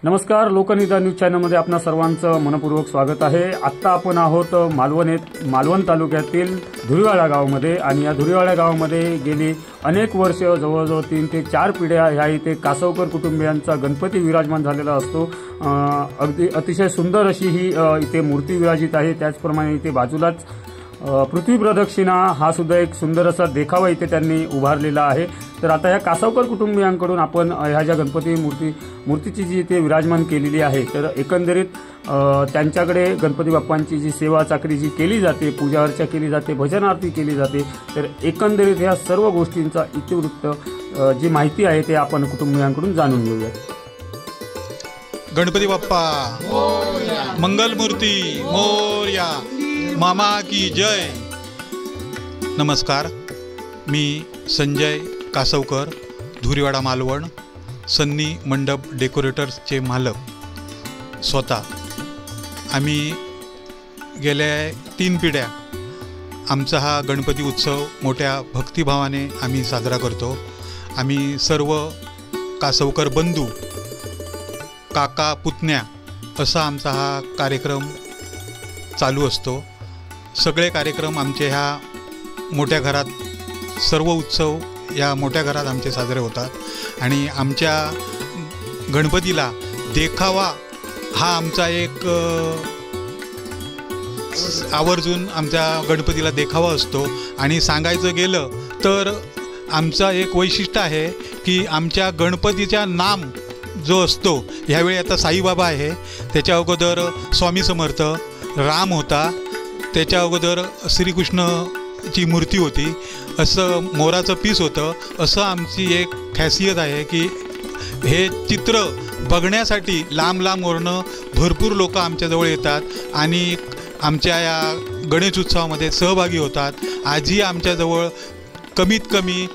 नमस्कार, लोकनिदान न्यूज चॅनलमध्ये आपणा सर्वांचं मनपूर्वक स्वागत आहे। आत्ता आपण आहोत मालवण तालुक्यातील धुरीवाडा गावामध्ये आणि या धुरीवाडा गावामध्ये गेली अनेक वर्ष जवळजवळ 3 ते 4 पिढ्या ह्या इथे कासवकर कुटुंबियांचा गणपती विराजमान झालेला असतो। अगदी अतिशय सुंदर अशी ही इथे मूर्ती विराजित आहे। त्याचप्रमाणे इथे बाजूलाच पृथ्वी प्रदक्षिणा हा सुद्धा एक सुंदर असा देखावा इथे त्यांनी उभारलेला आहे। तर आता या कासवकर कुटुंबियांकडून आपण ह्या ज्या गणपती मूर्तीची जी इथे विराजमान केलेली आहे, तर एकंदरीत त्यांच्याकडे गणपती बाप्पांची जी सेवा चाकरी जी केली जाते, पूजा अर्चा केली जाते, भजन आरती केली जाते, तर एकंदरीत ह्या सर्व गोष्टींचा इतिवृत्त जी माहिती आहे ते आपण कुटुंबियांकडून जाणून घेऊया। गणपती बाप्पा मोरया, मंगलमूर्ती मोरया, मामा की जय। नमस्कार, मी संजय कासवकर, धुरीवाडा मालवण, सन्नी मंडप डेकोरेटर्सचे मालक स्वतः। आम्ही गेल्या 3 पिढ्या आमचा हा गणपती उत्सव मोठ्या भक्तिभावाने आम्ही साजरा करतो। आम्ही सर्व कासवकर बंधू, काका पुतण्या असा आमचा हा कार्यक्रम चालू असतो। सगळे कार्यक्रम आमचे ह्या मोठ्या घरात, सर्व उत्सव या मोठ्या घरात आमचे साजरे होतात आणि आमच्या गणपतीला देखावा हा आमचा एक आवर्जून आमच्या गणपतीला देखावा असतो। आणि सांगायचं गेलं तर आमचा एक वैशिष्ट्य आहे की आमच्या गणपतीचा नाम जो असतो, ह्यावेळी आता साईबाबा आहे, त्याच्या अगोदर स्वामी समर्थ, राम होता, त्याच्या अगोदर श्रीकृष्णची मूर्ती होती, असं मोराचं पीस होतं। असं आमची एक खासियत आहे की हे चित्र बघण्यासाठी लांब लांबवरनं भरपूर लोक आमच्याजवळ येतात आणि आमच्या या गणेश उत्सवामध्ये सहभागी होतात। आजही आमच्याजवळ कमीत कमी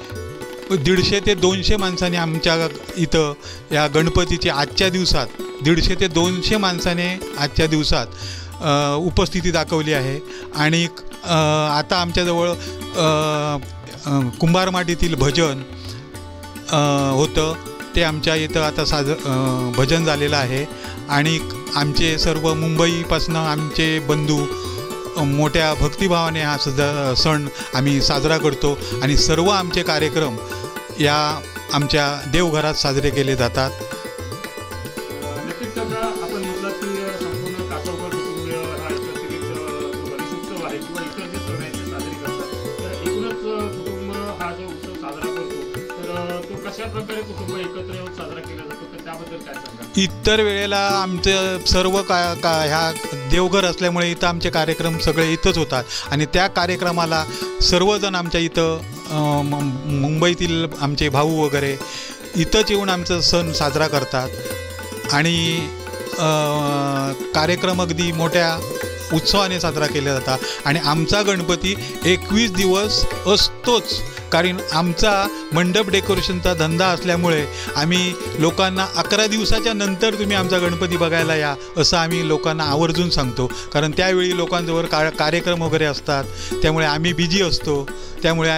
150 ते 200 माणसांनी आमच्या इथं या गणपतीचे आजच्या दिवसात 150 ते 200 माणसाने आजच्या दिवसात उपस्थिती दाखवली आहे। आणि आता आमच्याजवळ कुंभारमाटीतील भजन होतं, ते आमच्या इथं आता भजन झालेलं आहे। आणि आमचे सर्व मुंबईपासून आमचे बंधू मोठ्या भक्तिभावाने हा सुद्धा सण आम्ही साजरा करतो आणि सर्व आमचे कार्यक्रम या आमच्या देवघरात साजरे केले जातात। नक्कीच आपण म्हटलं की संपूर्ण कासवकर कुटुंबीय हा एकत्रित गणेश उत्सव आहे किंवा इतर जे सण आहेत ते साजरे करतात, तर एकूणच कुटुंब हा जो उत्सव साजरा करतो, तर तो कशा प्रकारे कुटुंब एकत्र येऊन साजरा केला जातो, तर त्याबद्दल काय सांगा? इतर वेळेला आमचं सर्व ह्या देवघर असल्यामुळे इथं आमचे कार्यक्रम सगळे इथंच होतात आणि त्या कार्यक्रमाला सर्वजण आमच्या इथं मुंबईतील आमचे भाऊ वगैरे इथंच येऊन आमचा सण साजरा करतात आणि कार्यक्रम अगदी मोठ्या उत्सवाने साजरा केला जातात। आणि आमचा गणपती 21 दिवस असतोच, कारण आमचा मंडप डेकोरेशनचा धंदा असल्यामुळे आम्ही लोकांना 11 दिवसाच्या नंतर तुम्ही आमचा गणपती बघायला या असं आम्ही लोकांना आवर्जून सांगतो, कारण त्यावेळी लोकांजवळ कार्यक्रम वगैरे असतात, त्यामुळे आम्ही बिझी असतो। त्यामुळे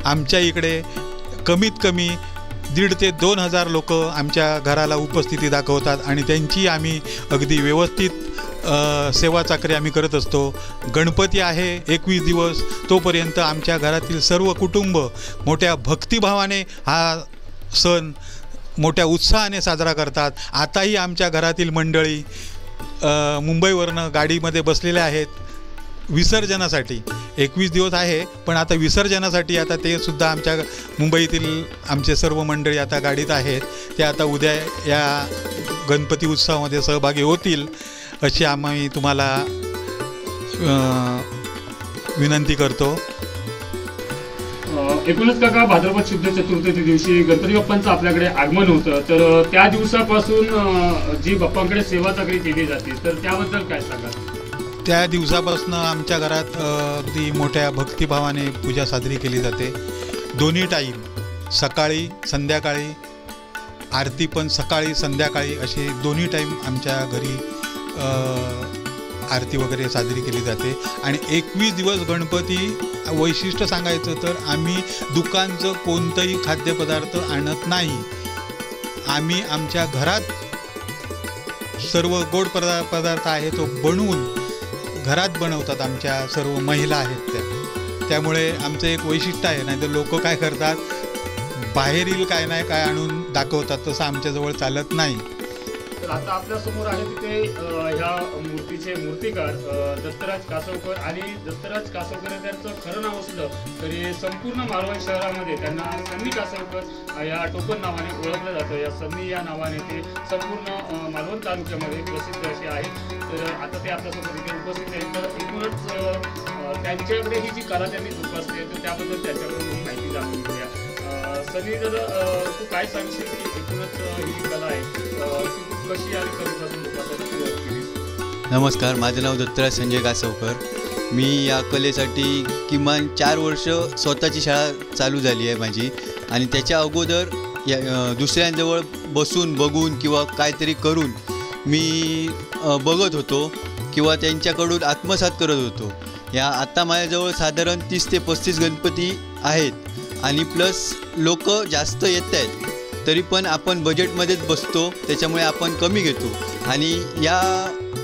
आमच्या इकडे कमीत कमी 1,500 ते 2,000 लोक आमच्या घराला उपस्थिती दाखवतात आणि त्यांची आम्ही अगदी व्यवस्थित सेवा चाकरी आम्ही करत असतो। गणपती आहे 21 दिवस, तोपर्यंत आमच्या घरातील सर्व कुटुंब मोठ्या भक्तिभावाने हा सण मोठ्या उत्साहाने साजरा करतात। आताही आमच्या घरातील मंडळी मुंबईवरनं गाडीमध्ये बसलेले आहेत विसर्जनासाठी। 21 दिवस आहे, पण आता विसर्जनासाठी आता ते सुद्धा आमच्या मुंबईतील आमचे सर्व मंडळी आता गाडीत आहेत, ते आता उद्या या गणपती उत्सवामध्ये सहभागी होतील अशी आम्ही तुम्हाला विनंती करतो। एकूणच काका, भाद्रपद शुद्ध चतुर्थी दिवशी गणपती बाप्पांचं आपल्याकडे आगमन होतं, तर त्या दिवसापासून जी बाप्पांकडे सेवा चाकरी केली जाते, तर त्याबद्दल काय सांगा? त्या दिवसापासून आमच्या घरात अगदी मोठ्या भक्तिभावाने पूजा साजरी केली जाते। दोन्ही टाईम, सकाळी संध्याकाळी, आरती पण सकाळी संध्याकाळी असे दोन्ही टाईम आमच्या घरी आरती वगैरे साजरी केली जाते। आणि 21 दिवस गणपती वैशिष्ट्य सांगायचं तर आम्ही दुकानचं कोणतंही खाद्यपदार्थ आणत नाही, आम्ही आमच्या घरात सर्व गोड पदार्थ आहे तो बनवून घरात बनवतात आमच्या सर्व महिला आहेत त्यामुळे आमचं एक वैशिष्ट्य आहे. नाही तर लोक काय करतात, बाहेरील काय नाही काय आणून दाखवतात, तसं आमच्याजवळ चालत नाही. तर आता आपल्यासमोर आहे तिथे ह्या मूर्तीचे मूर्तिकार दत्तराज कासवकर. आणि दत्तराज कासवकर त्यांचं खरं नाव असलं तरी संपूर्ण मालवण शहरामध्ये त्यांना सन्नी कासवकर या टोपण नावाने ओळखलं जातं. या सन्नी या नावाने ते संपूर्ण मालवण तालुक्यामध्ये प्रसिद्ध असे आहेत. तर आता ते आपल्यासोबत इथे उपस्थित आहेत. तर एकूणच त्यांच्याकडे ही जी कला त्यांनी जोपासली आहे तर त्याबद्दल त्याच्याकडून ही माहिती जाणून घेऊया. सनी, तर तू काय सांगशील की एकूणच ही जी कला आहे ती कशी आणि कधीपासून जोपासायला सुरुवात केली? नमस्कार, माझं नाव दत्तराज संजय कासवकर. मी या कलेसाठी किमान 4 वर्ष स्वतःची शाळा चालू झाली आहे माझी. आणि त्याच्या अगोदर दुसऱ्यांजवळ बसून बघून किंवा काहीतरी करून मी बघत होतो किंवा त्यांच्याकडून आत्मसात करत होतो. आता माझ्याजवळ साधारण 30 ते 35 गणपती आहेत आणि प्लस लोक जास्त येत आहेत, तरी पण आपण बजेटमध्येच बसतो, त्याच्यामुळे आपण कमी घेतो. आणि या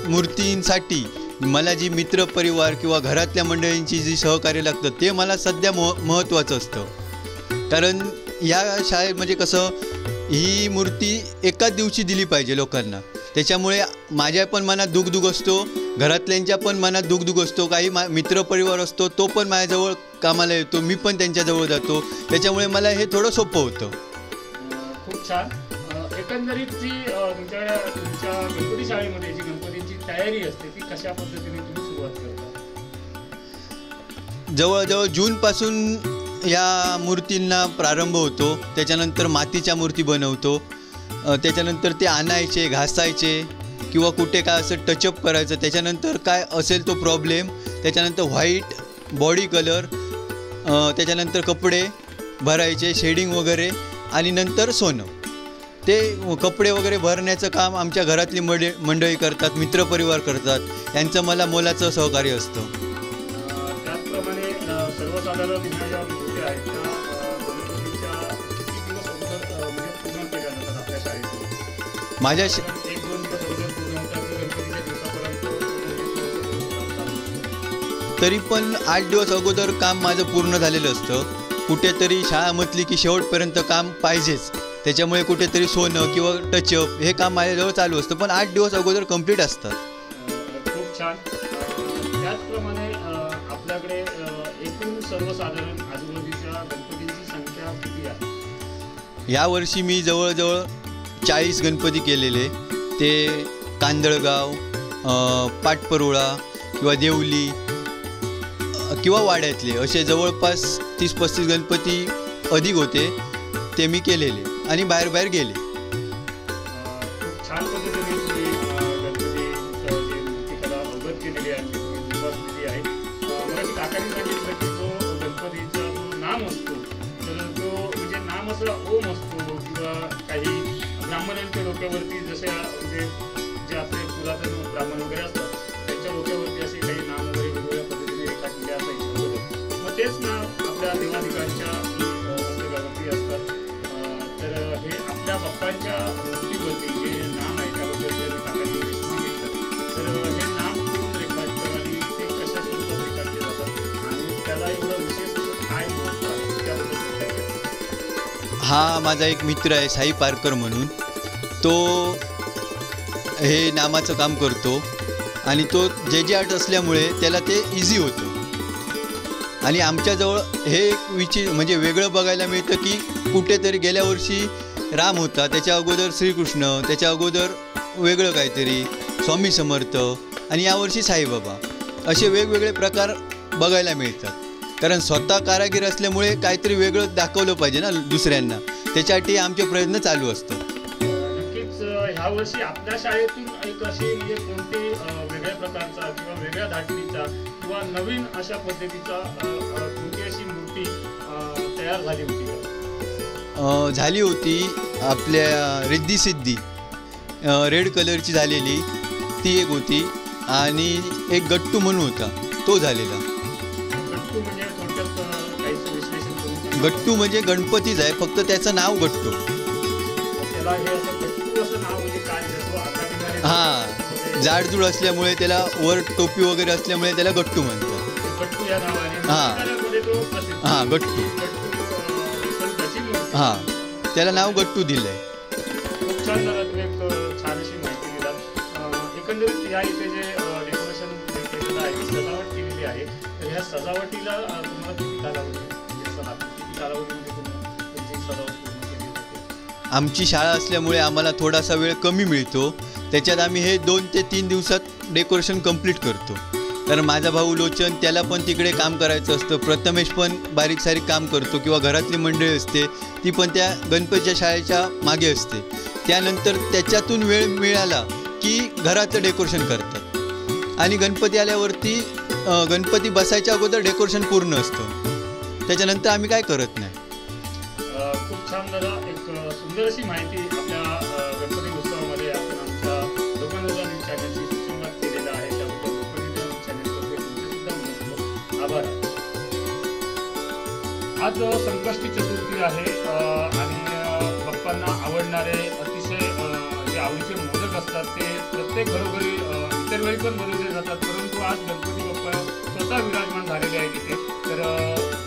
मूर्तींसाठी मला जी मित्रपरिवार किंवा घरातल्या मंडळींची जी सहकार्य लागतं ते मला सध्या महत्त्वाचं असतं. कारण या शाळेत म्हणजे कसं, ही मूर्ती एकाच दिवशी दिली पाहिजे लोकांना. त्याच्यामुळे माझ्या पण मनात दुःख असतो, घरातल्यांच्या पण मनात दुःख असतो. काही मित्रपरिवार असतो तो पण माझ्याजवळ कामाला येतो, मी पण त्यांच्याजवळ जातो. त्याच्यामुळे मला हे थोडं सोपं होतं. खूप छान. एकंदरीत जी तुमच्या गणपती शाळेमध्ये जी गणपतीची तयारी असते ती कशा पद्धतीने तुम्ही सुरुवात करता? जवळजवळ जूनपासून या मूर्तींना प्रारंभ होतो. त्याच्यानंतर मातीच्या मूर्ती बनवतो. त्याच्यानंतर ते आणायचे, घासायचे किंवा कुठे काय असं टचअप करायचं. त्याच्यानंतर काय असेल तो प्रॉब्लेम, त्याच्यानंतर व्हाईट बॉडी कलर, त्याच्यानंतर कपडे भरायचे, शेडिंग वगैरे, आणि नंतर सोनं. ते कपडे वगैरे भरण्याचं काम आमच्या घरातली मंडळी करतात, मित्रपरिवार करतात. यांचं मला मोलाचं सहकार्य असतं. त्याचप्रमाणे सर्वसाधारण ज्या मूर्ती आहेत त्या गणपतीच्या किती दिवस अगोदर म्हणजे पूर्ण केल्या जातात आपल्या शाळेत? माझ्या 1-2 दिवस अगोदर पूर्ण होतात की गणपतीच्या दिवसापर्यंत? तरी पण 8 दिवस अगोदर काम माझं पूर्ण झालेलं असतं. कुठेतरी शाळा म्हटली की शेवटपर्यंत काम पाहिजेच, त्याच्यामुळे कुठेतरी सोनं किंवा टचअप हे काम माझ्याजवळ चालू असतं, पण 8 दिवस अगोदर कंप्लीट असतात. खूप छान. त्याचप्रमाणे आपल्याकडे एकूण सर्वसाधारण आजूबाजूच्या गणपतींची संख्या किती आहे? यावर्षी मी जवळजवळ 40 गणपती केलेले. ते कांदळगाव, पाटपरोळा किंवा देवली किंवा वाड्यातले असे जवळपास 30-35 गणपती अधिक होते, ते मी केलेले आणि बाहेर गेले. खूप छान पद्धतीने तुम्ही गणपतीचं जे मूर्तिकला अवगत केलेली आहे, जोपासलेली आहे. मला काकांनी सांगितलं की जो गणपतीचा जो नाम असतो तर तो म्हणजे नाम असं ओम असतो किंवा काही ब्राह्मणांच्या डोक्यावरती जसे म्हणजे जे आपले पुरातन ब्राह्मण वगैरे असतात त्यांच्या डोक्यावरती असे काही नाम वगैरे वेगवेगळ्या पद्धतीने रेखाटलेले असायचे अगोदर. मग तेच नाम आपल्या देवाधिकांच्या गणपती असतात. तर हे आपल्या बाप्पांच्या मूर्तीवरती जे नाम आहे त्याबद्दल जर काकांनी सांगितलं तर हे नाम कोण रेखाटतं आणि ते कशा स्वरूपात रेखाटले जातात आणि त्याला एवढं विशेष काय महत्त्व आहे त्याबद्दल? हा माझा एक मित्र आहे साई पारकर म्हणून, तो हे नामाचं काम करतो आणि तो जे आर्ट असल्यामुळे त्याला ते इझी होतं. आणि आमच्याजवळ हे एक म्हणजे वेगळं बघायला मिळतं की कुठेतरी गेल्या वर्षी राम होता, त्याच्या अगोदर श्रीकृष्ण, त्याच्या अगोदर वेगळं काहीतरी स्वामी समर्थ, आणि यावर्षी साईबाबा, असे वेगवेगळे प्रकार बघायला मिळतात. कारण स्वतः कारागीर असल्यामुळे काहीतरी वेगळं दाखवलं पाहिजे ना दुसऱ्यांना, त्याच्यासाठी आमचे प्रयत्न चालू असतात. नक्कीच ह्या वर्षी आपल्या शाळेतून एक अशी म्हणजे कोणते वेगळ्या प्रकारचा किंवा वेगळ्या धाटणीचा किंवा नवीन अशा पद्धतीचा कोणती अशी मूर्ती तयार झाली होती का? झाली होती आपल्या रिद्धी सिद्धी रेड कलरची झालेली, ती एक होती. आणि एक गट्टू म्हणून होता तो झालेला. गट्टू म्हणजे थोडक्यात काही विश्लेषण करून? गट्टू म्हणजे गणपतीच आहे, फक्त त्याचं नाव गट्टू. त्याला हे असं गट्टू असं नाव म्हणजे काय? हां, जाडजूड असल्यामुळे त्याला वर टोपी वगैरे असल्यामुळे त्याला गट्टू म्हणतात. गट्टू या नावाने. हां. महाराष्ट्रामध्ये तो प्रसिद्ध. हां, गट्टू. संताची मूर्ती. हां, त्याला नाव गट्टू दिलं आहे. खूप छान झालं, तुम्ही एक छान अशी माहिती दिला. एकंदरीत या इथे जे डेकोरेशन केलेलं आहे, सजावट केलेली आहे, तर ह्या सजावटीला तुम्हाला किती कालावधी किती कालावधीमध्ये तुमची सजावट पूर्ण केली होती? आमची शाळा असल्यामुळे आम्हाला थोडासा वेळ कमी मिळतो, त्याच्यात आम्ही हे 2 ते 3 दिवसात डेकोरेशन कंप्लीट करतो. कारण माझा भाऊ लोचन, त्याला पण तिकडे काम करायचं असतं, प्रथमेश पण बारीक सारीक काम करतो किंवा घरातली मंडळी असते ती पण त्या गणपतीच्या शाळेच्या मागे असते. त्यानंतर त्याच्यातून वेळ मिळाला की घराचं डेकोरेशन करतात आणि गणपती आल्यावरती गणपती बसायच्या अगोदर डेकोरेशन पूर्ण असतं, त्याच्यानंतर आम्ही काय करत नाही. खूप छान दादा, एक सुंदर अशी माहिती आपल्या गणपती उत्सवामध्ये आपण आमच्या लोकांना न्यूज चॅनलशी सुसंवाद केलेला आहे, त्याबद्दल लोकांनी न्यूज चॅनलतर्फे तुमचे सुद्धा मनपूर्वक आभार. आज संकष्टी चतुर्थी आहे आणि बाप्पांना आवडणारे अतिशय जे आवडीचे मोदक असतात ते प्रत्येक घरोघरी इतर वेळी पण बनवले जातात, परंतु आज गणपती बाप्पा स्वतः विराजमान झालेले आहेत तिथे. तर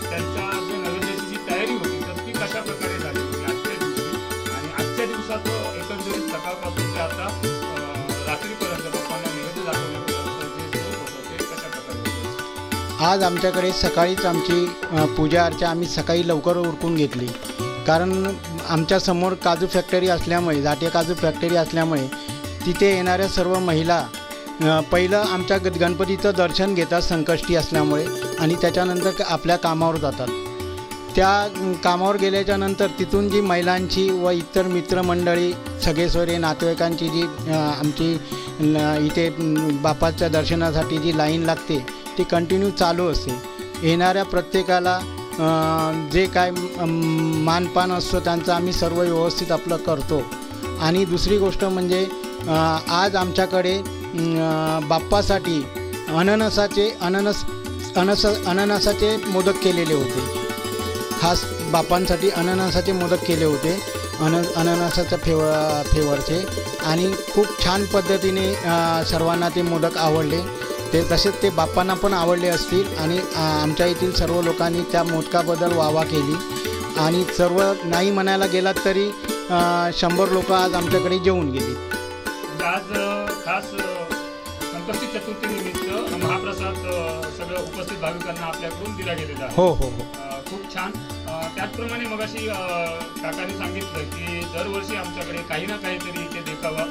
त्यांच्या जो नैवेद्याची जी तयारी होती तर ती कशा प्रकारे झाली होती आजच्या दिवशी, आणि आजच्या दिवसात एकंदरीत सकाळपासून ते आता रात्रीपर्यंत बाप्पांना नैवेद्य दाखवण्यापर्यंत जे सुरू होतं ते कशा प्रकारे होतं? आज आमच्याकडे सकाळीच आमची पूजा अर्चा आम्ही सकाळी लवकर उरकून घेतली, कारण आमच्यासमोर काजू फॅक्टरी असल्यामुळे, जाटे काजू फॅक्टरी असल्यामुळे तिथे येणाऱ्या सर्व महिला पहिलं आमच्या गणपतीचं दर्शन घेतात संकष्टी असल्यामुळे आणि त्याच्यानंतर आपल्या कामावर जातात. त्या कामावर गेल्याच्यानंतर तिथून जी महिलांची व इतर मित्रमंडळी सगळे सोयरे नातेवाईकांची जी आमची इथे बाप्पाच्या दर्शनासाठी जी लाईन लागते ती कंटिन्यू चालू असते. येणाऱ्या प्रत्येकाला जे काय मानपान असतो त्यांचं आम्ही सर्व व्यवस्थित आपलं करतो. आणि दुसरी गोष्ट म्हणजे आज आमच्याकडे बाप्पासाठी अननसाचे मोदक केलेले होते, खास बाप्पांसाठी अननसाचे मोदक केले होते, अननसाच्या फ्लेवरचे, आणि खूप छान पद्धतीने सर्वांना ते मोदक आवडले. ते तसेच ते बाप्पांना पण आवडले असतील आणि आमच्या येथील सर्व लोकांनी त्या मोदकाबद्दल वाहवा केली. आणि सर्व नाही म्हणायला गेलात तरी 100 लोक आज आमच्याकडे जेवून गेली. आज खास संकष्टी चतुर्थी निमित्त महाप्रसाद सगळं उपस्थित भाविकांना आपल्याकडून दिला गेलेला आहे. हो हो हो, खूप छान. त्याचप्रमाणे मगाशी काकांनी सांगितलं की दरवर्षी आमच्याकडे काही ना काहीतरी इथे देखावा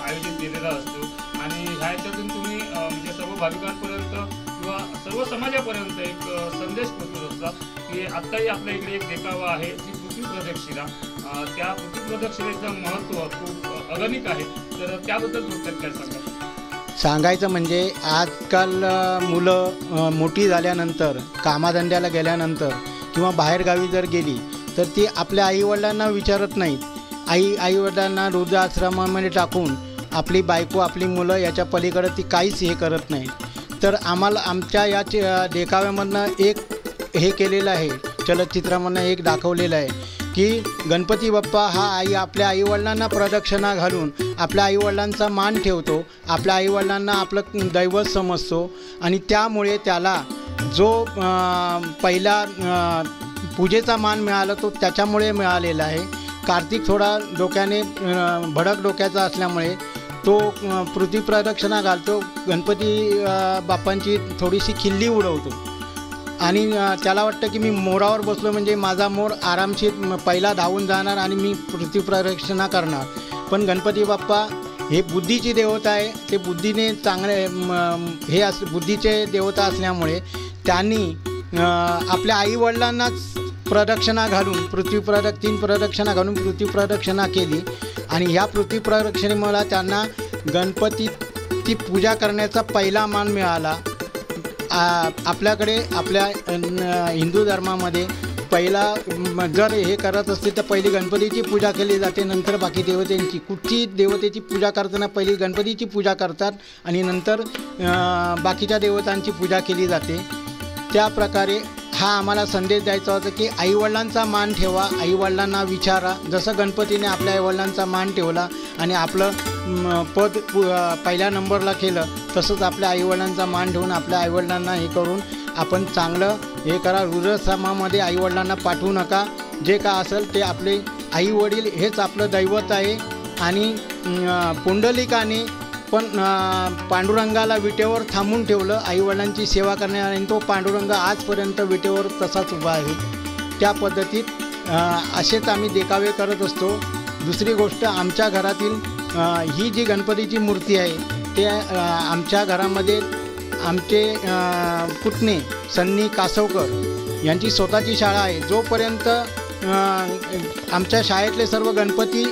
आयोजित केलेला असतो आणि ह्याच्यातून तुम्ही म्हणजे सर्व भाविकांपर्यंत किंवा सर्व समाजापर्यंत एक संदेश पोहोचत असतात की आत्ताही आपल्या इकडे एक देखावा आहे जी पृथ्वी प्रदक्षिणा. त्या पृथ्वी प्रदक्षिणेचं महत्त्व खूप अगणित आहे, तर त्याबद्दल थोडक्यात काय सांगा? सांगायचं म्हणजे आजकाल मुलं मोठी झाल्यानंतर कामाधंद्याला गेल्यानंतर किंवा बाहेरगावी जर गेली तर ती आपल्या आईवडिलांना विचारत नाहीत. आईवडिलांना वृद्धाश्रमामध्ये टाकून आपली बायको आपली मुलं याच्या पलीकडे ती काहीच हे करत नाही. तर आम्हाला आमच्या या देखाव्यामधनं एक हे केलेलं आहे, चलचित्रामधनं एक दाखवलेलं आहे की गणपती बाप्पा हा आपल्या आईवडिलांना प्रदक्षिणा घालून आपल्या आईवडिलांचा मान ठेवतो, आपल्या आईवडिलांना आपलं दैवत समजतो आणि त्यामुळे त्याला जो पहिला पूजेचा मान मिळाला तो त्याच्यामुळे मिळालेला आहे. कार्तिक थोडा डोक्याने भडक डोक्याचा असल्यामुळे तो पृथ्वी प्रदक्षिणा घालतो, गणपती बाप्पांची थोडीशी खिल्ली उडवतो आणि त्याला वाटतं की मी मोरावर बसलो म्हणजे माझा मोर आरामशीर पहिला धावून जाणार आणि मी पृथ्वी प्रदक्षिणा करणार. पण गणपती बाप्पा हे बुद्धीची देवता आहे, ते बुद्धीने चांगले बुद्धीचे देवता असल्यामुळे त्यांनी आपल्या आईवडिलांनाच प्रदक्षिणा घालून तीन प्रदक्षिणा घालून पृथ्वी प्रदक्षिणा केली आणि ह्या पृथ्वी प्रदक्षिणेमुळे त्यांना गणपतीची पूजा करण्याचा पहिला मान मिळाला. आपल्याकडे आपल्या हिंदू धर्मामध्ये पहिला जर हे करत असतील तर पहिली गणपतीची पूजा केली जाते, नंतर बाकी देवतेंची. कुठची देवतेची पूजा करताना पहिली गणपतीची पूजा करतात आणि नंतर बाकीच्या देवतांची पूजा केली जाते. त्या प्रकारे हा आम्हाला संदेश द्यायचा होता की आईवडिलांचा मान ठेवा, आईवडिलांना विचारा. जसं गणपतीने आपल्या आईवडिलांचा मान ठेवला आणि आपलं पद पहिल्या नंबरला केलं, तसंच आपल्या आईवडिलांचा मान ठेवून आपल्या आईवडिलांना हे करून आपण चांगलं हे करा. वृद्धाश्रमामध्ये आईवडिलांना पाठवू नका. जे का असेल ते आपले आईवडील हेच आपलं दैवत आहे. आणि पुंडलिकाने पण पांडुरंगाला विटेवर थांबून ठेवलं आईवडिलांची सेवा करण्या, आणि तो पांडुरंग आजपर्यंत विटेवर तसाच उभा आहे. त्या पद्धतीत असेच आम्ही देखावे करत असतो. दुसरी गोष्ट, आमच्या घरातील ही जी गणपतीची मूर्ती आहे ते आमच्या घरामध्ये आमचे पुतणे सन्नी कासवकर यांची स्वतःची शाळा आहे. जोपर्यंत आमच्या शाळेतले सर्व गणपती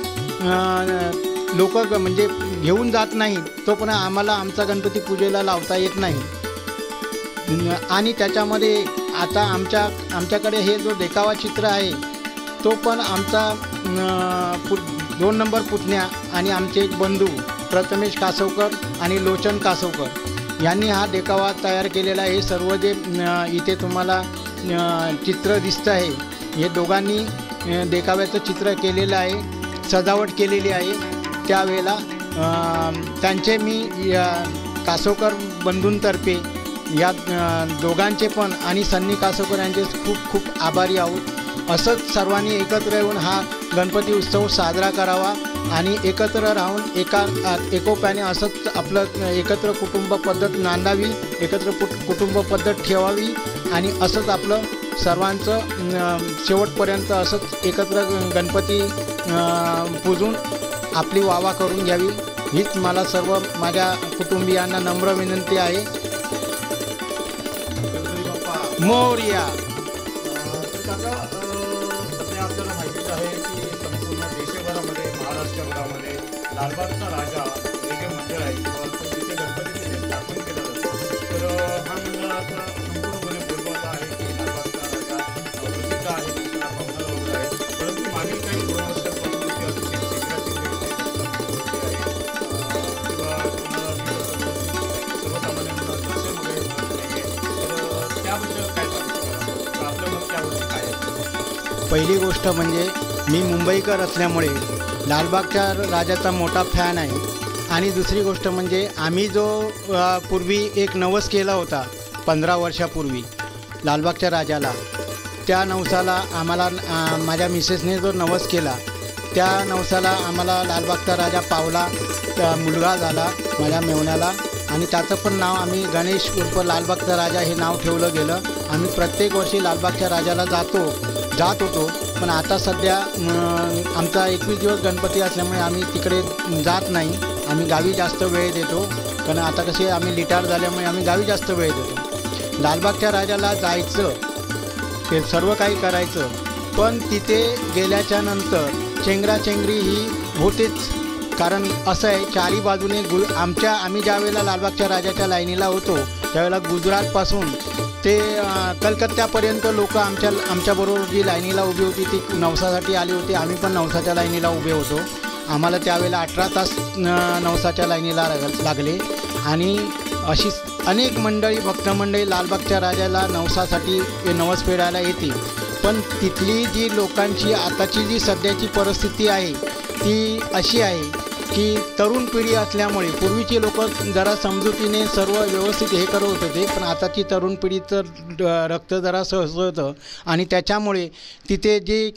लोक म्हणजे घेऊन जात नाहीत तोपर्यंत आम्हाला आमचा गणपती पूजेला लावता येत नाही. आणि त्याच्यामध्ये आता आमच्याकडे हे जो देखावा चित्र आहे तो पण आमचा 2 नंबर पुतण्या आणि आमचे बंधू प्रथमेश कासवकर आणि लोचन कासवकर यांनी हा देखावा तयार केलेला आहे. सर्व जे इथे तुम्हाला चित्र दिसतं आहे हे दोघांनी देखाव्याचं चित्र केलेलं आहे, सजावट केलेली आहे. त्यावेळेला त्यांचे मी कासवकर बंधूंतर्फे या दोघांचे पण आणि सन्नी कासवकर यांचे खूप खूप आभारी आहोत. असंच सर्वांनी एकत्र येऊन हा गणपती उत्सव साजरा करावा आणि एकत्र राहून एकोप्याने असंच आपलं एकत्र कुटुंब पद्धत नांदावी, एकत्र कुटुंब पद्धत ठेवावी आणि असंच आपलं सर्वांचं शेवटपर्यंत असंच एकत्र गणपती पूजून आपली वावा करून घ्यावी, हीच मला सर्व माझ्या कुटुंबियांना नम्र विनंती आहे. मोरया. सध्या आपल्याला माहितीच आहे की संपूर्ण देशभरामध्ये महाराष्ट्रभरामध्ये लालबागचा राजा वेगळे मंडळ आहे किंवा तिथे गणपती तिथे स्थापन केला जातो. तर हा मंडळाचा संपूर्णपणे बोलबाला आहे की लालबागचा राजा प्रसिद्ध आहे, त्याला पाहुणा वगैरे आहे. परंतु मागील काही 2 वर्षांपासून ते अतिशय शिखराची किंवा सर्वसामान्यांना दर्शन वगैरे होत नाही आहे. तर त्याबद्दल काय सांगतो, आपलं मत त्याबद्दल काय आहे? पहिली गोष्ट म्हणजे मी मुंबईकर असल्यामुळे लालबागच्या राजाचा मोठा फॅन आहे. आणि दुसरी गोष्ट म्हणजे आम्ही जो पूर्वी एक नवस केला होता 15 वर्षापूर्वी लालबागच्या राजाला, त्या नवसाला आम्हाला माझ्या मिसेसने जो नवस केला त्या नवसाला आम्हाला लालबागचा राजा पावला, त्या मुलगा झाला माझ्या मेवण्याला. आणि त्याचं पण नाव आम्ही गणेश उर्फ लालबागचा राजा हे नाव ठेवलं गेलं. आम्ही प्रत्येक वर्षी लालबागच्या राजाला जात होतो. पण आता सध्या आमचा 21 दिवस गणपती असल्यामुळे आम्ही तिकडे जात नाही. आम्ही गावी जास्त वेळ देतो, कारण आता कसे आम्ही रिटायर झाल्यामुळे आम्ही गावी जास्त वेळ देतो. लालबागच्या राजाला जायचं, ते सर्व काही करायचं, पण तिथे गेल्याच्या नंतर चेंगराचेंगरी ही होतेच. कारण असं आहे, चारी बाजूने आम्ही ज्या वेळेला लालबागच्या राजाच्या लाईनीला होतो त्यावेळेला गुजरातपासून ते कलकत्त्यापर्यंत लोक आमच्याबरोबर जी लाईनीला उभी होती ती नवसासाठी आली होती. आम्ही पण नवसाच्या लाईनीला उभे होतो. आम्हाला त्यावेळेला 18 तास नवसाच्या लाईनीला लागले. आणि अशी अनेक मंडळी, भक्तमंडळी लालबागच्या राजाला नवसासाठी नवस फेडायला येते. पण तिथली जी लोकांची आताची जी सध्याची परिस्थिती आहे ती अशी आहे की तरुण पिढी असल्यामुळे पूर्वीची लोक जरा समजुतीने सर्व व्यवस्थित हे करत होते, पण आताची तरुण पिढीचं रक्त जरा होतं. आणि त्याच्यामुळे तिथे जी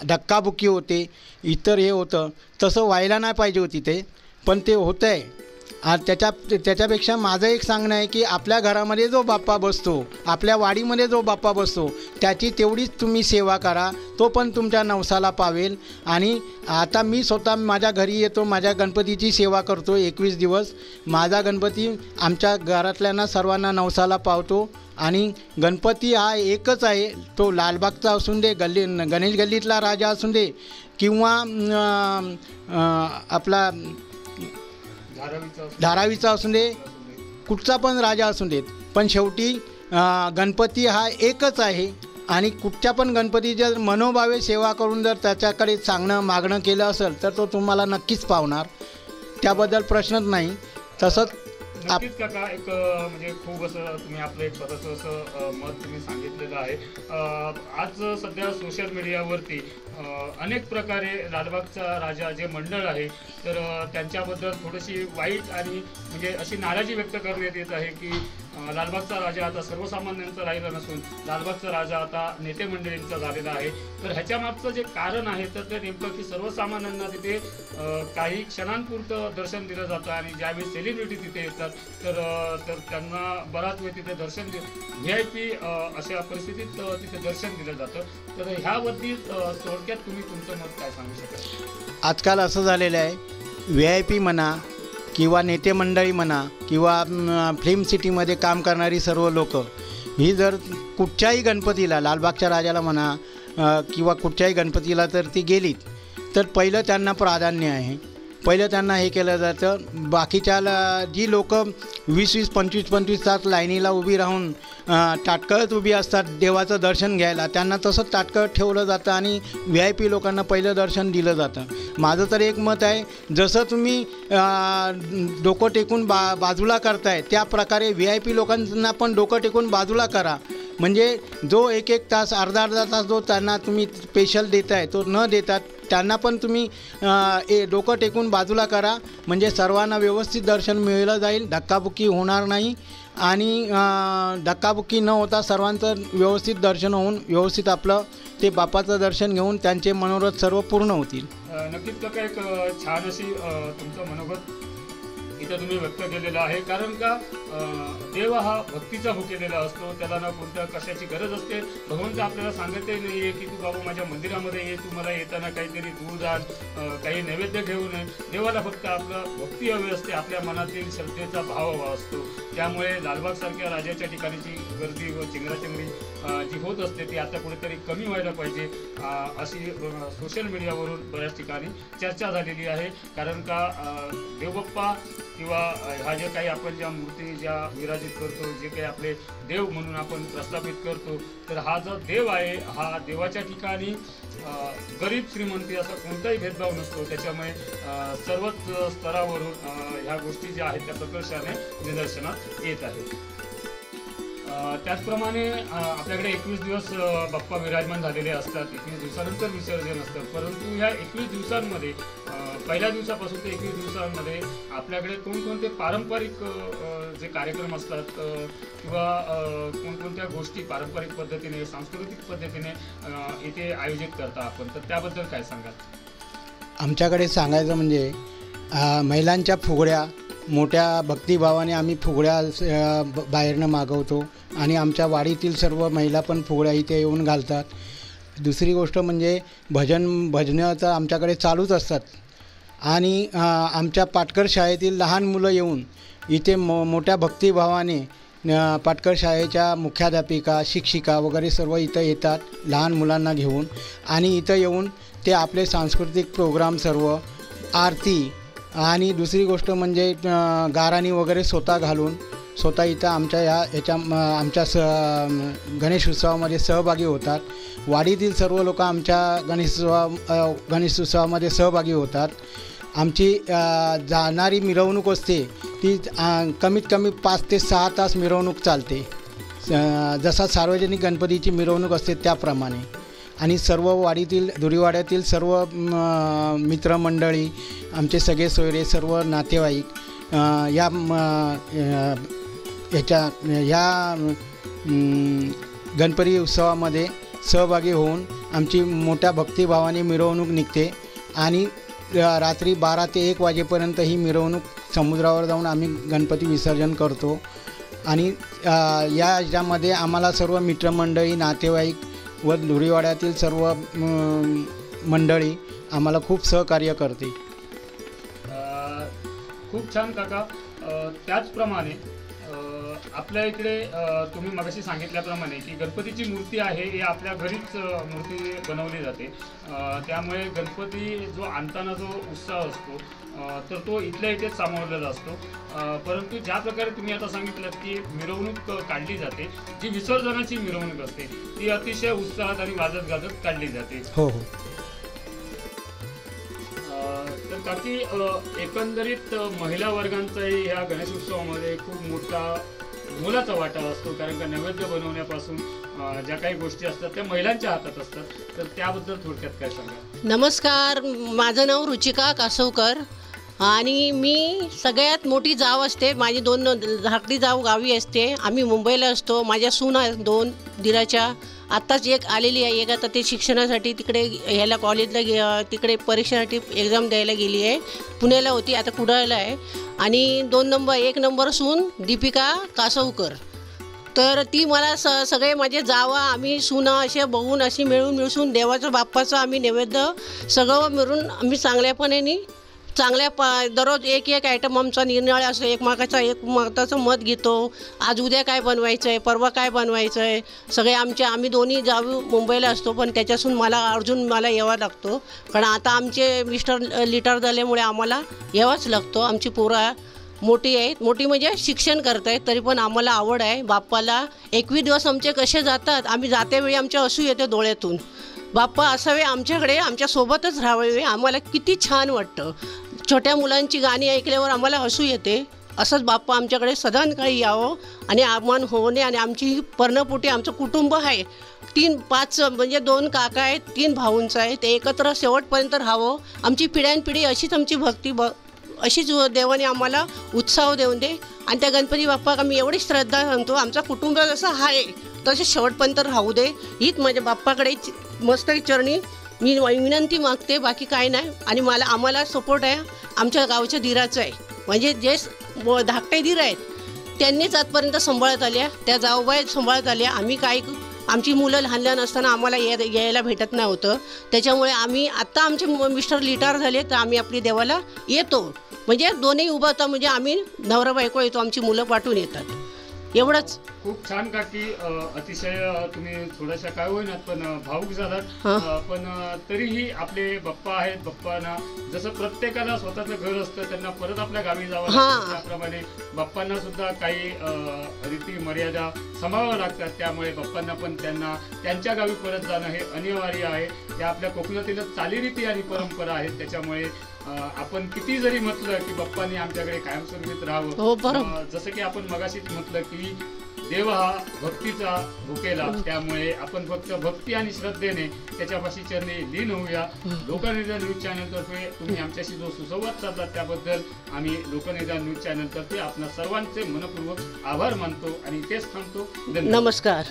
धक्काबुक्की होते, इतर हे होतं, तसं व्हायला नाही पाहिजे होती ते, पण ते होतं आहे. त्याच्यापेक्षा माझं एक सांगणं आहे की आपल्या घरामध्ये जो बाप्पा बसतो, आपल्या वाडीमध्ये जो बाप्पा बसतो त्याची तेवढीच तुम्ही सेवा करा, तो पण तुमच्या नवसाला पावेल. आणि आता मी स्वतः माझ्या घरी येतो, माझ्या गणपतीची सेवा करतो 21 दिवस. माझा गणपती आमच्या घरातल्यांना सर्वांना नवसाला पावतो. आणि गणपती हा एकच आहे, तो लालबागचा असून दे, गणेश गल्लीतला राजा असून दे किंवा आपला धारावीचा असून दे, कुठचा पण राजा असून देत, पण शेवटी गणपती हा एकच आहे. आणि कुठच्या पण गणपतीच्या मनोभावे सेवा करून जर त्याच्याकडे मागणं केलं असेल तर तो तुम्हाला नक्कीच पावणार, त्याबद्दल प्रश्नच नाही. तसंच नक्कीच काका, एक म्हणजे खूप असं तुम्ही आपलं एक स्वतःचं असं मत तुम्ही सांगितलेलं आहे. आज सध्या सोशल मीडियावरती अनेक प्रकारे लालबागचा राजा जे मंडळ आहे तर त्यांच्याबद्दल थोडीशी वाईट आणि म्हणजे अशी नाराजी व्यक्त करण्यात येत आहे की लालबागचा राजा आता सर्वसामान्यांचा राहिला नसून लालबागचा राजा आता नेते मंडळींचा झालेला आहे. तर ह्याच्या मागचं जे कारण आहे तर ते नेमकं की सर्वसामान्यांना तिथे काही क्षणांपुरतं दर्शन दिलं जातं आणि ज्यावेळी सेलिब्रिटी तिथे येतात तर त्यांना बराच वेळ तिथे दर्शन VIP अशा परिस्थितीत तिथे दर्शन दिलं जातं. तर ह्यावरती थोडक्यात तुम्ही तुमचं मत काय सांगू शकाल? आजकाल असं झालेलं आहे, VIP म्हणा किंवा नेते मंडळी म्हणा किंवा फिल्म सिटीमध्ये काम करणारी सर्व लोक ही जर कुठच्याही गणपतीला, लालबागच्या राजाला म्हणा किंवा कुठच्याही गणपतीला तर ती गेलीत तर पहिलं त्यांना प्राधान्य आहे. पहिलं त्यांना हे केलं जातं. बाकीच्या जी लोक 20-20, 25-25 तास लाईनीला उभी राहून ताटकळत उभी असतात देवाचं दर्शन घ्यायला, त्यांना तसं ताटकळत ठेवलं जातं आणि VIP लोकांना पहिलं दर्शन दिलं जातं. माझं तर एक मत आहे, जसं तुम्ही डोकं टेकून बाजूला करताय त्या प्रकारे VIP लोकांना पण डोकं टेकून बाजूला करा. म्हणजे जो एक तास, अर्धा तास जो त्यांना तुम्ही स्पेशल देताय तो न देतात त्यांना पण तुम्ही डोकं टेकून बाजूला करा. म्हणजे सर्वांना व्यवस्थित दर्शन मिळलं जाईल, धक्काबुक्की होणार नाही आणि धक्काबुक्की न होता सर्वांचं व्यवस्थित दर्शन होऊन व्यवस्थित आपलं ते बापाचं दर्शन घेऊन त्यांचे मनोरथ सर्व पूर्ण होतील. नक्कीच काका, एक छान अशी तुमचं मनोगत इथं तुम्ही व्यक्त केलेलं आहे. कारण का देव हा भक्तीचा भुकेलेला असतो, त्याला ना कोणत्या कशाची गरज असते. भगवंत आपल्याला सांगतही नाही आहे की तू बाबा माझ्या मंदिरामध्ये ये, तू मला येताना काहीतरी दूध आण, काही नैवेद्य घेऊन ये. देवाला फक्त आपलं भक्ती हवी असते, आपल्या मनातील श्रद्धेचा भाव हवा असतो. त्यामुळे लालबागसारख्या राजाच्या ठिकाणीची गर्दी व चिंगराचिंगरी जी होत असते ती आता कुठेतरी कमी व्हायला पाहिजे अशी सोशल मीडियावरून बऱ्याच ठिकाणी चर्चा झालेली आहे. कारण का देवबाप्पा किंवा ह्या जे काही आपण ज्या मूर्ती ज्या विराजित करतो, जे काही आपले देव म्हणून आपण प्रस्थापित करतो, तर हा जो देव आहे हा देवाच्या ठिकाणी गरीब श्रीमंती असा कोणताही भेदभाव नसतो. त्याच्यामुळे सर्वच स्तरावरून ह्या गोष्टी ज्या आहेत त्या प्रकर्षाने निदर्शनात येत आहेत. त्याचप्रमाणे आपल्याकडे 21 दिवस बाप्पा विराजमान झालेले असतात. 21 दिवसानंतर विसर्जन असतं. परंतु ह्या 21 दिवसांमध्ये पहिल्या दिवसापासून ते 21 दिवसांमध्ये आपल्याकडे कोणकोणते पारंपरिक जे कार्यक्रम असतात किंवा कोणकोणत्या गोष्टी पारंपरिक पद्धतीने, सांस्कृतिक पद्धतीने इथे आयोजित करता आपण, तर त्याबद्दल काय सांगाल? आमच्याकडे सांगायचं म्हणजे महिलांच्या फुगड्या मोठ्या भक्तिभावाने आम्ही फुगड्या बाहेरनं मागवतो आणि आमच्या वाडीतील सर्व महिला पण फुगड्या इथे येऊन घालतात. दुसरी गोष्ट म्हणजे भजनं तर आमच्याकडे चालूच असतात आणि आमच्या पाटकर शाळेतील लहान मुलं येऊन इथे मोठ्या भक्तिभावाने पाटकर शाळेच्या मुख्याध्यापिका, शिक्षिका वगैरे सर्व इथं येतात लहान मुलांना घेऊन आणि इथं येऊन ते आपले सांस्कृतिक प्रोग्राम सर्व, आरती आणि दुसरी गोष्ट म्हणजे गाराणी वगैरे स्वतः घालून स्वतः इथं आमच्या गणेश उत्सवामध्ये सहभागी होतात. वाडीतील सर्व लोक आमच्या गणेश उत्सवामध्ये सहभागी होतात. आमची जाणारी मिरवणूक असते ती कमीत कमी 5 ते 6 तास मिरवणूक चालते. जसा सार्वजनिक गणपतीची मिरवणूक असते त्याप्रमाणे. आणि सर्व वाडीतील धुरीवाड्यातील सर्व मित्रमंडळी, आमचे सगळे सोयरे, सर्व नातेवाईक या गणपती उत्सवामध्ये सहभागी होऊन आमची मोठ्या भक्तिभावाने मिरवणूक निघते आणि रात्री 12 ते 1 वाजेपर्यंत ही मिरवणूक समुद्रावर जाऊन आम्ही गणपती विसर्जन करतो. आणि याच्यामध्ये आम्हाला सर्व मित्रमंडळी, नातेवाईक व धुरीवाड्यातील सर्व मंडळी आम्हाला खूप सहकार्य करते. खूप छान काका. त्याचप्रमाणे आपल्या इकडे तुम्ही मगाशी सांगितल्याप्रमाणे की गणपतीची मूर्ती आहे ही आपल्या घरीच मूर्ती बनवली जाते. त्यामुळे गणपती जो आणताना जो उत्साह असतो तर तो इथल्या इथेच सामावलेला असतो. परंतु ज्या प्रकारे तुम्ही आता सांगितलं की मिरवणूक काढली जाते, जी विसर्जनाची मिरवणूक असते ती अतिशय उत्साहात आणि वाजत गाजत काढली जाते. हो हो. तर काकी एकंदरीत महिला वर्गांचाही ह्या गणेश उत्सवामध्ये खूप मोलाचा वाटा असतो, कारण का नैवेद्य बनवण्यापासून ज्या काही गोष्टी असतात त्या महिलांच्या हातात असतात, तर त्याबद्दल थोडक्यात काय सांगा? नमस्कार, माझं नाव रुचिका कासवकर आणि मी सगळ्यात मोठी जाव असते. माझी 2 धाकटी जाव गावी असते. आम्ही मुंबईला असतो. माझ्या सून आहेत 2 दिराच्या. आत्ताच एक आलेली आहे, एक आता ते शिक्षणासाठी तिकडे ह्याला कॉलेजला तिकडे परीक्षेसाठी एक्झाम द्यायला गेली आहे. पुण्याला होती, आता कुडाळला आहे. आणि 1 नंबर सून दीपिका कासवकर. तर ती मला सगळे माझे जावा आम्ही सुना असे बघून अशी मिळून देवाचं बाप्पाचं आम्ही नैवेद्य सगळं मिळून आम्ही चांगल्यापणे दररोज एक आयटम आमचा निर्णय असतो. एकमेकाचं मत घेतो. आज उद्या काय बनवायचं आहे, परवा काय बनवायचं आहे. सगळे आम्ही दोन्ही जाऊ मुंबईला असतो, पण त्याच्यासून मला यावं लागतो, कारण आता आमचे मिस्टर लिटर झाल्यामुळे आम्हाला यावंच लागतो. आमची पोरं मोठी आहेत, मोठी म्हणजे शिक्षण करत आहेत, तरी पण आम्हाला आवड आहे बाप्पाला. 21 दिवस आमचे कसे जातात, आम्ही जातेवेळी आमच्या हसू येते डोळ्यातून. बाप्पा असावे आमच्याकडे, आमच्यासोबतच राहावे, आम्हाला किती छान वाटतं. छोट्या मुलांची गाणी ऐकल्यावर आम्हाला हसू येते. असंच बाप्पा आमच्याकडे सदाकाळी यावं आणि आगमन होणे. आणि आमची ही पर्णपोटी आमचं कुटुंब आहे. 5 म्हणजे 2 काका आहेत, 3 भाऊंचं आहे. ते एकत्र शेवटपर्यंत राहावं. आमची पिढ्यानपिढी अशीच आमची भक्ती अशीच देवाने आम्हाला उत्साह देऊन दे. आणि त्या गणपती बाप्पा आम्ही एवढी श्रद्धा सांगतो, आमचा कुटुंब जसं आहे तसे शेवटपर्यंत राहू दे, हीच माझ्या बाप्पाकडे मस्त चरणी मी विनंती मागते, बाकी काय नाही. आणि आम्हाला सपोर्ट आहे आमच्या गावच्या धीराचं आहे. म्हणजे जे धाकटे धीर आहेत त्यांनीच आजपर्यंत सांभाळत आल्या, त्या जाऊबाई सांभाळत आल्या. आम्ही आमची मुलं लहान असताना आम्हाला यायला भेटत नव्हतं. त्याच्यामुळे आत्ता आमचे मिस्टर लिटार झाले, तर आम्ही आपली देवाला येतो. म्हणजे दोन्ही उभं होता, म्हणजे आम्ही नवरा बायको येतो, आमची मुलं पाठवून येतात. एवढंच. खूप छान काकी, अतिशय तुम्ही थोड्याशा काय होईनात पण भावूक झालात. पण तरीही आपले बाप्पा आहेत. बाप्पांना जसं प्रत्येकाला स्वतःचं घर असतं, त्यांना परत आपल्या गावी जावं लागतं, त्याप्रमाणे बाप्पांना सुद्धा काही रीती मर्यादा सांभाळाव्या लागतात. त्यामुळे बाप्पांना पण त्यांच्या गावी परत जाणं हे अनिवार्य आहे. त्या आपल्या कोकणातील चालीरीती आणि परंपरा आहेत. त्याच्यामुळे आपण किती जरी म्हटलं की बाप्पांनी आमच्याकडे कायमस्वरूपीत राहावं, जसं की आपण मगाशीच म्हटलं की देव हा भक्तीचा भुकेला, त्यामुळे आपण फक्त भक्ती आणि श्रद्धेने त्याच्यापाशी चरणी लीन होऊया. लोकनिदान न्यूज चॅनल तर्फे तुम्ही आमच्याशी जो सुसंवाद साधला त्याबद्दल आम्ही लोकनिदान न्यूज चॅनल तर्फे आपल्या सर्वांचे मनपूर्वक आभार मानतो आणि तेच थांबतो. नमस्कार.